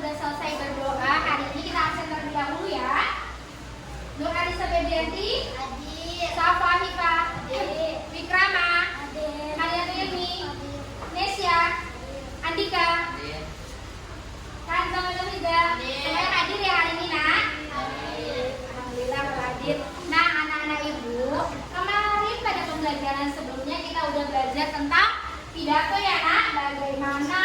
sudah selesai berdoa, hari ini kita absen terlebih dahulu ya. Nur Arisa Febrianti, Safa Hifa, Wikrama, Maria Dewi, Nesya, Andika, Kanza Madamida, semuanya hadir ya hari ini nak? Alhamdulillah hadir. Nah anak-anak ibu, kemarin pada pembelajaran sebelumnya kita udah belajar tentang pidato ya nak, bagaimana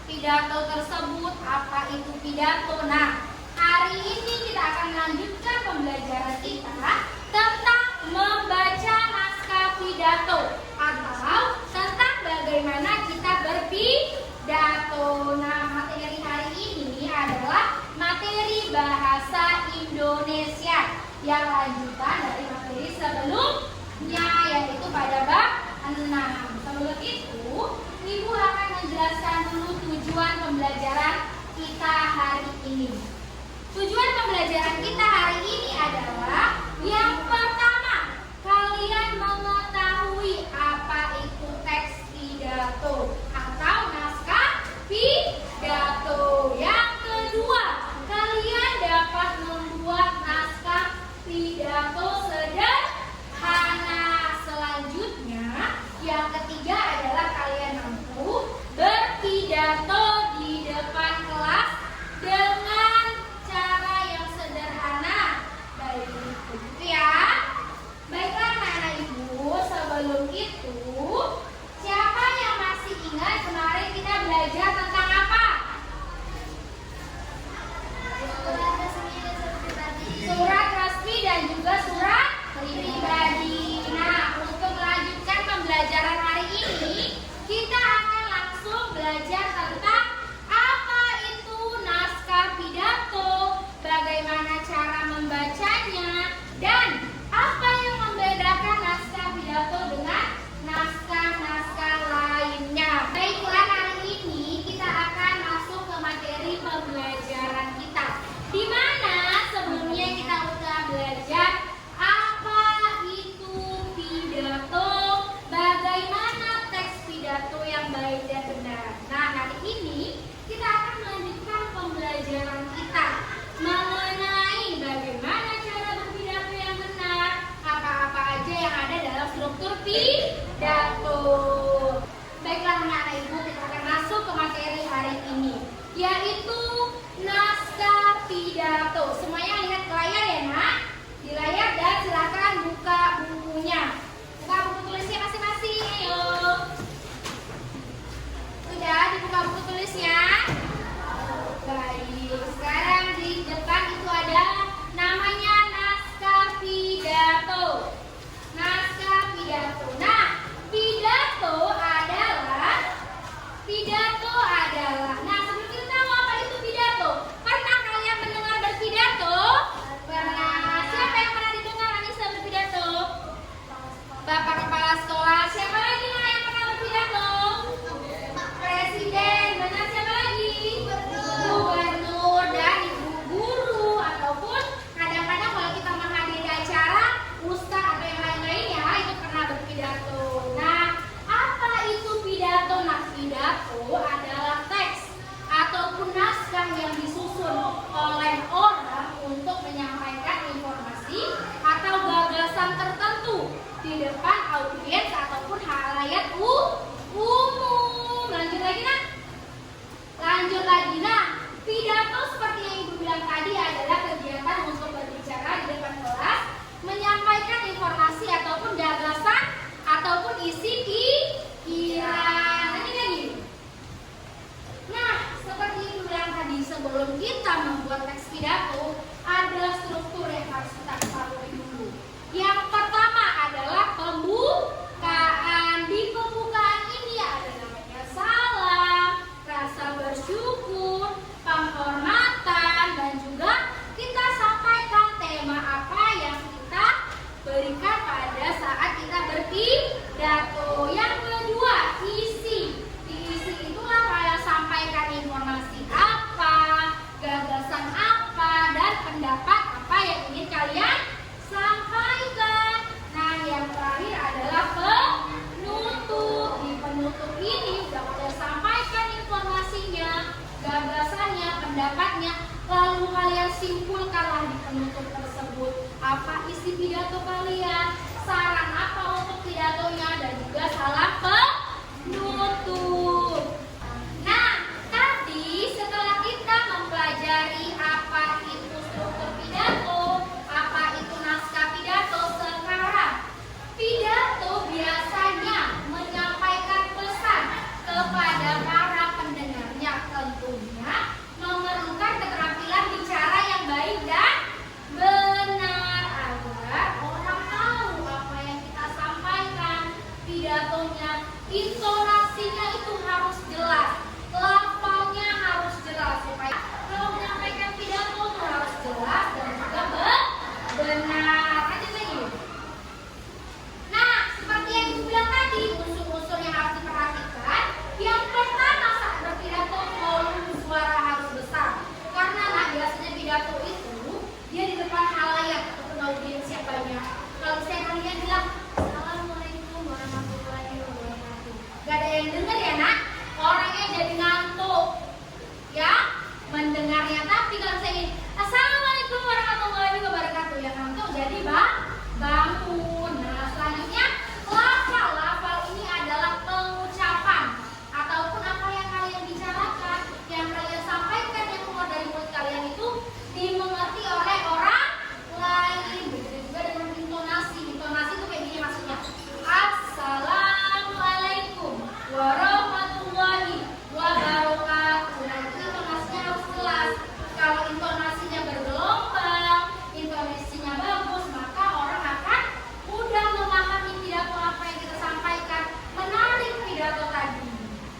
pidato tersebut, apa itu pidato. Nah hari ini kita akan melanjutkan pembelajaran kita tentang membaca naskah pidato atau tentang bagaimana kita berpidato. Nah materi hari ini adalah materi bahasa Indonesia yang lanjutan dari materi sebelumnya, yaitu pada bab 6. Sebelum itu, Ibu akan menjelaskan dulu tujuan pembelajaran kita hari ini. Tujuan pembelajaran kita hari ini adalah yang pertama, kalian mengetahui apa itu teks pidato atau naskah pidato. Yang kedua, kalian dapat membuat naskah pidato sederhana. Selanjutnya, yang ketiga adalah kalian mampu berpidato di depan kelas dengan cara yang sederhana. Baik, begitu ya. Baiklah anak-anak ibu, sebelum itu siapa yang masih ingat kemarin kita belajar tentang apa? Surat resmi dan juga surat pribadi. Nah, untuk melanjutkan pembelajaran hari ini, kita akan langsung belajar tentang apa itu naskah pidato, bagaimana cara membacanya, dan apa yang membedakan naskah pidato dengan naskah-naskah lainnya. Baiklah, hari ini kita akan masuk ke materi pembelajaran kita, di mana sebelumnya kita sudah belajar apa itu pidato, bagaimana teks pidato yang baik dan benar. Nah, hari ini kita akan melanjutkan pembelajaran kita mengenai bagaimana cara berpidato yang benar, apa-apa aja yang ada dalam struktur pidato. Baiklah anak-anak ibu, kita akan masuk ke materi hari ini, yaitu naskah pidato. Semuanya lihat ke layar ya nak, di layar, dan silakan buka bukunya. Buka buku tulisnya masing-masing, ayo. Sudah dibuka buku tulisnya? Baik, sekarang di depan itu ada namanya naskah pidato. Naskah pidato. Nah, pidato adalah. Nah, sebelum kita tahu apa itu pidato, pernah kalian mendengar berpidato? Pernah. Siapa yang pernah didengar Anissa berpidato? Bapak Kepala Sekolah. Siapa lagi yang pernah berpidato? Presiden. Benar, siapa lagi? Gubernur dan ibu guru, ataupun kadang-kadang kalau kita menghadiri acara ustaz atau yang lain-lain ya, itu pernah berpidato. Nah, apa itu pidato? Nah, pidato adalah teks ataupun naskah yang disusun oleh orang untuk menyampaikan informasi atau gagasan tertentu di depan audiens ataupun halayak umum. Lanjut lagi nak. Nah, pidato seperti yang ibu bilang tadi adalah kegiatan untuk berbicara di depan kelas, menyampaikan informasi ataupun gagasan ataupun isi pikiran. Nanti lagi. Nah, seperti ibu bilang tadi, sebelum kita membuat teks pidato, ada struktur yang harus kita ketahui dulu. Yang pertama adalah pembukaan. Di pembukaan ini ada namanya salam, rasa bersyukur, penghormatan, dan juga kita sampaikan tema apa yang kita berikan pada saat kita berpidato. Yang kedua, isi. Di isi itulah kayak sampaikan informasi apa, gagasan apa, dan pendapatnya, lalu kalian simpulkanlah di penutup tersebut. Apa isi pidato kalian, saran apa untuk pidatonya, dan juga salah penutup. Nah, tadi setelah kita mempelajari apa itu struktur pidato, apa itu naskah pidato, sekarang pidato biasanya menyampaikan pesan kepada para pendengarnya. Tentunya memerlukan keterampilan bicara yang baik dan benar agar orang tahu apa yang kita sampaikan. Pidatonya, intonasinya itu harus jelas, lafalnya harus jelas, supaya kalau menyampaikan pidato itu harus jelas dan juga benar. Lanjut lagi. Nah, seperti yang ibu bilang tadi, unsur-unsur yang harus diperhatikan. Yang pertama, saat berpidato, volume suara harus besar. Karena biasanya pidato itu dia di depan halayak ataupun audiens yang banyak. Kalau saya kalian bilang Assalamualaikum warahmatullahi wabarakatuh, gak ada yang dengar ya nak, orangnya jadi ngantuk ya mendengarnya. Tapi kalau saya ingin Assalamualaikum warahmatullahi wabarakatuh, yang ngantuk jadi bangun. Nah, selanjutnya lafal ini adalah pengucapan ataupun apa yang kalian bicarakan, yang kalian sampaikan, yang keluar dari mulut kalian itu dimengerti oleh orang lain. Begitu juga dengan intonasi. Intonasi itu kayak gini maksudnya. Assalamualaikum warahmatullahi wabarakatuh. Nah, itu intonasinya harus jelas. Kalau intonasinya bergelombang, intonasinya bagus, maka orang akan mudah memahami pidato apa yang kita sampaikan, menarik pidato tadi.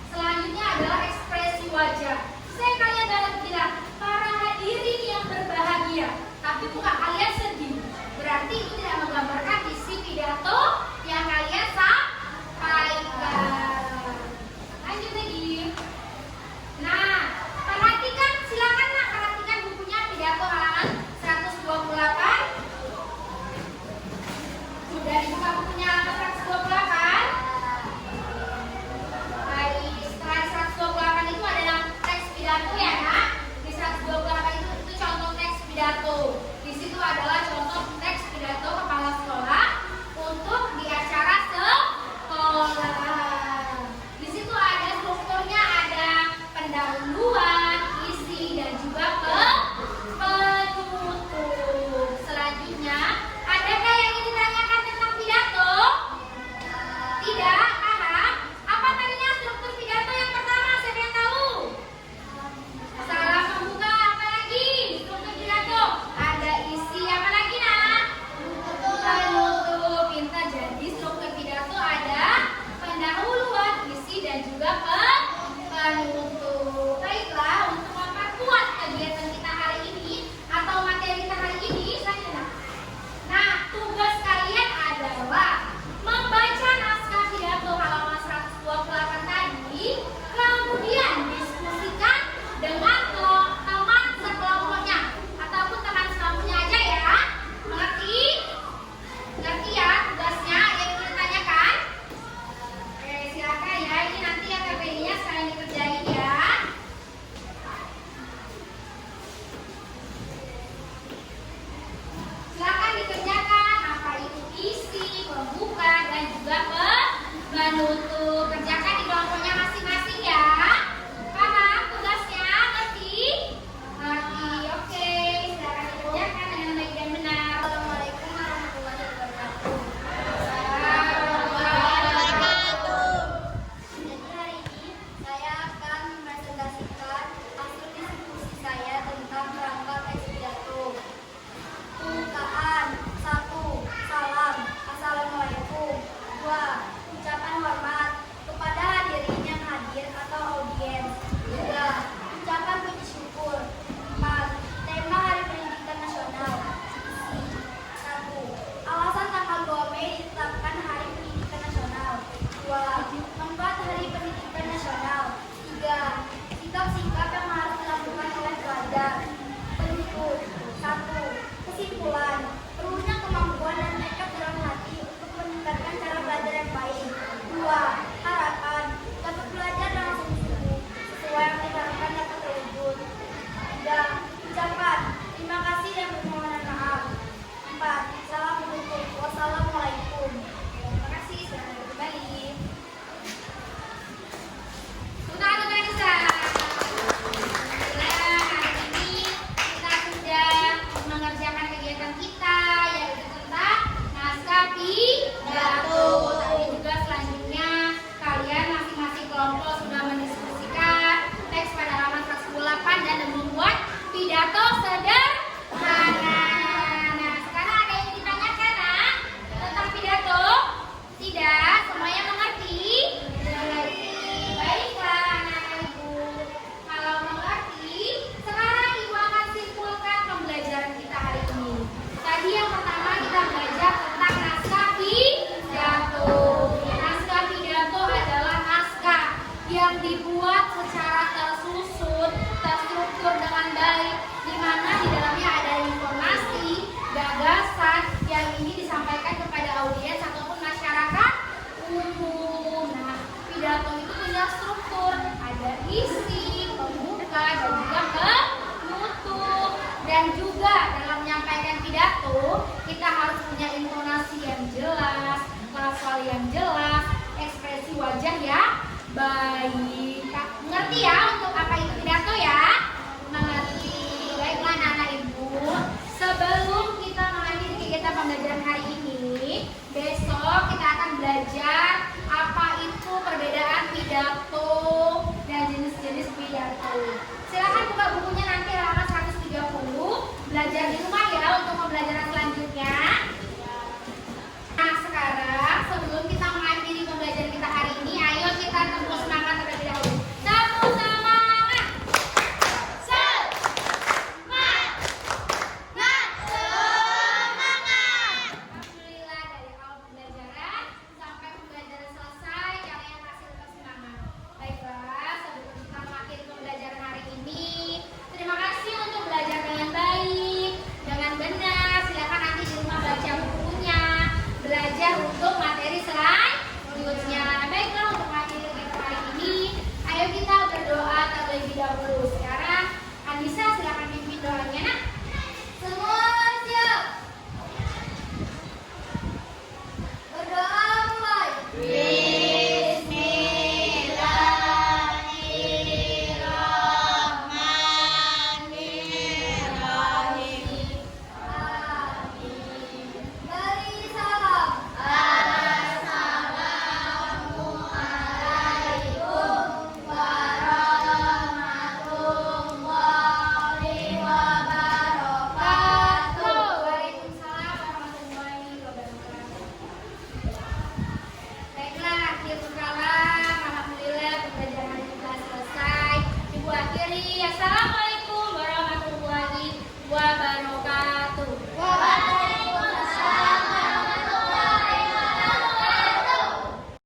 Selanjutnya adalah ekspresi wajah. Saya kalian dalam bilang para hadirin yang berbahagia, tapi muka kalian sedih. Berarti itu tidak menggambarkan isi pidato yang kalian sampaikan. Lanjut lagi. Nah, perhatikan, silakan nak perhatikan bukunya pidato halaman 128. Sudah dibuka bukunya halaman 128. Baik, setelah 128 itu adalah teks pidato ya nak. Di 128 itu contoh teks pidato. Di situ adalah contoh teks pidato kepala sekolah untuk di acara sekolah. Di situ ada strukturnya, ada pendahuluan, isi, dan juga penutup. Selanjutnya, adakah yang ingin ditanyakan tentang pidato? Tidak? Paham? Apa tadinya struktur pidato yang pertama? Siapa yang tahu? Salam pembuka. Apa lagi? Struktur pidato. Ada isi. Apa lagi nak? Penutup. Pintar. Jadi struktur pidato ada pendahuluan, isi, dan juga penutup. Baiklah, untuk memperkuat kegiatan kita hari ini atau materi kita hari ini, selanjutnya. Nah, tugas kalian adalah membaca naskah pidato halaman 128 tadi, kemudian diskusikan dengan teman sekelompoknya ataupun teman sekampungnya aja ya. Mengerti? Ngerti ya tugasnya yang ingin ditanyakan? Oke, silakan ya. Ini nanti yang KPI-nya sekalian dikerjain ya. Silakan dikerjakan apa itu isi, pembuka, dan juga penutup. Kerjakan di kelompoknya masing-masing ya. Paham tugasnya? Ngerti? Ngerti. Oke, silakan dikerjakan dengan baik dan benar. Assalamualaikum warahmatullahi wabarakatuh. Jadi hari ini saya akan mempresentasikan hasil diskusi saya tentang kerangka teks pidato. Pembukaan 1. Salam. Assalamualaikum. 2. Ucapan hormat kepada hadirin yang hadir atau audiens. 3. Ucapan puji syukur. 4. Tema Hari Pendidikan Nasional. Isi. 1. Alasan tanggal 2 Mei ditetapkan Hari Pendidikan Nasional. 2. Manfaat Hari Pendidikan Nasional. 3. Sikap-sikap yang harus dilakukan oleh pelajar. Penutup. 1. Kesimpulan. Perlunya kemampuan dan tekad dalam hati untuk meningkatkan cara belajar yang baik. 2. Harapan. Dapat belajar dengan sungguh-sungguh sesuai yang diharapkan dapat terwujud. mengisi, membuka, dan juga menutup. Dan juga dalam menyampaikan pidato, kita harus punya intonasi yang jelas, lafal yang jelas, ekspresi wajah yang baik. Mengerti ya untuk